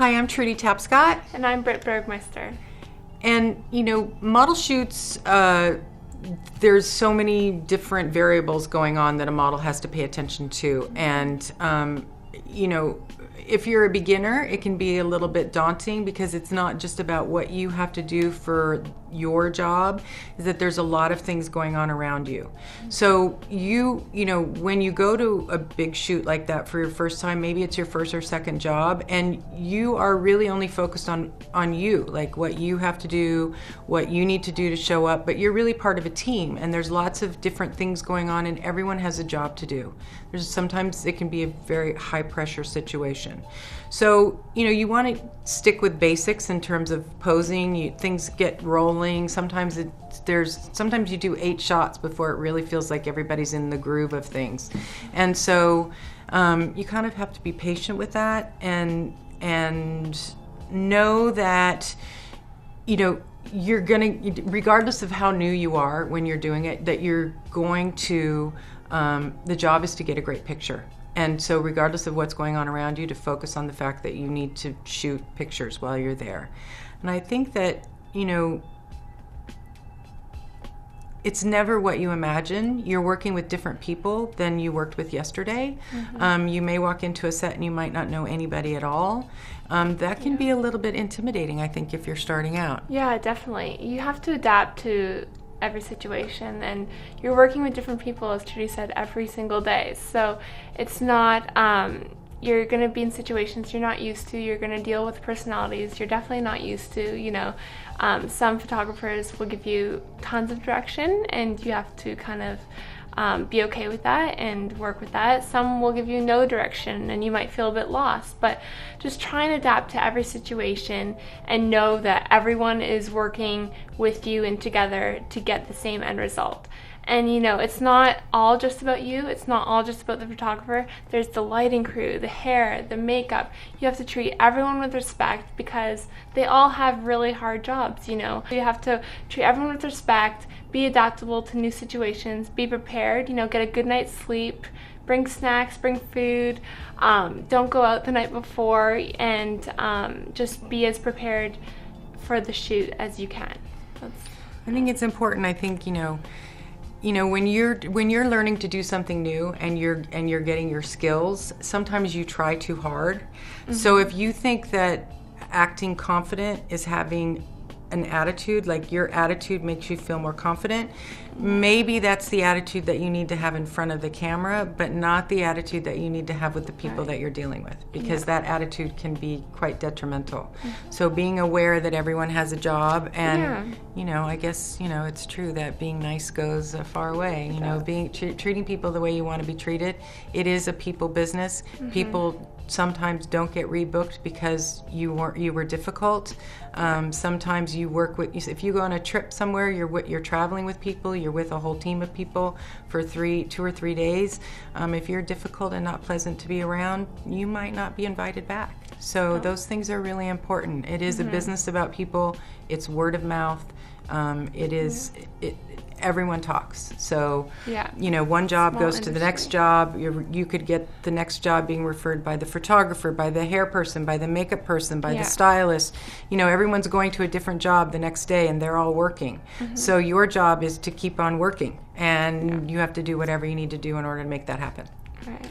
Hi, I'm Trudy Tapscott. And I'm Britt Bergmeister. And, model shoots, there's so many different variables going on that a model has to pay attention to. And, if you're a beginner, it can be a little bit daunting because it's not just about what you have to do for your job, is that there's a lot of things going on around you. So when you go to a big shoot like that for your first time, maybe it's your first or second job, and you are really only focused on you, like what you have to do, what you need to do to show up, but you're really part of a team, and there's lots of different things going on, and everyone has a job to do. Sometimes it can be a very high pressure situation. So, you want to stick with basics in terms of posing. Things get rolling. Sometimes you do 8 shots before it really feels like everybody's in the groove of things. And so you kind of have to be patient with that and know that, you're going to, regardless of how new you are when you're doing it, that you're going to, the job is to get a great picture. And so regardless of what's going on around you, to focus on the fact that you need to shoot pictures while you're there. And I think that, it's never what you imagine. You're working with different people than you worked with yesterday. Mm-hmm. You may walk into a set and you might not know anybody at all. That can be a little bit intimidating, I think, if you're starting out. Yeah, definitely. You have to adapt to every situation, and you're working with different people, as Trudy said, every single day. So it's not, you're going to be in situations you're not used to. You're going to deal with personalities you're definitely not used to. Some photographers will give you tons of direction, and you have to kind of be okay with that and work with that. Some will give you no direction, and you might feel a bit lost, but just try and adapt to every situation and know that everyone is working with you and together to get the same end result. And it's not all just about you. It's not all just about the photographer. There's the lighting crew, the hair, the makeup. You have to treat everyone with respect because they all have really hard jobs, You have to treat everyone with respect, be adaptable to new situations, be prepared, get a good night's sleep, bring snacks, bring food, don't go out the night before, and just be as prepared for the shoot as you can. I think it's important. I think, when you're learning to do something new and you're getting your skills, sometimes you try too hard. Mm-hmm. So if you think that acting confident is having an attitude, like your attitude makes you feel more confident, maybe that's the attitude that you need to have in front of the camera, but not the attitude that you need to have with the people that you're dealing with, because that attitude can be quite detrimental. Mm-hmm. So being aware that everyone has a job, and I guess it's true that being nice goes a far way. Treating people the way you want to be treated. It is a people business. Mm-hmm. People sometimes don't get rebooked because you were difficult. Sometimes you work with, if you go on a trip somewhere, you're traveling with people, you're with a whole team of people for 2 or 3 days. If you're difficult and not pleasant to be around, you might not be invited back. So those things are really important. It is a business about people. It's word of mouth. Everyone talks. So, one job goes to the next job. You could get the next job being referred by the photographer, by the hair person, by the makeup person, by the stylist. Everyone's going to a different job the next day, and they're all working. Mm-hmm. So your job is to keep on working, and you have to do whatever you need to do in order to make that happen. Right.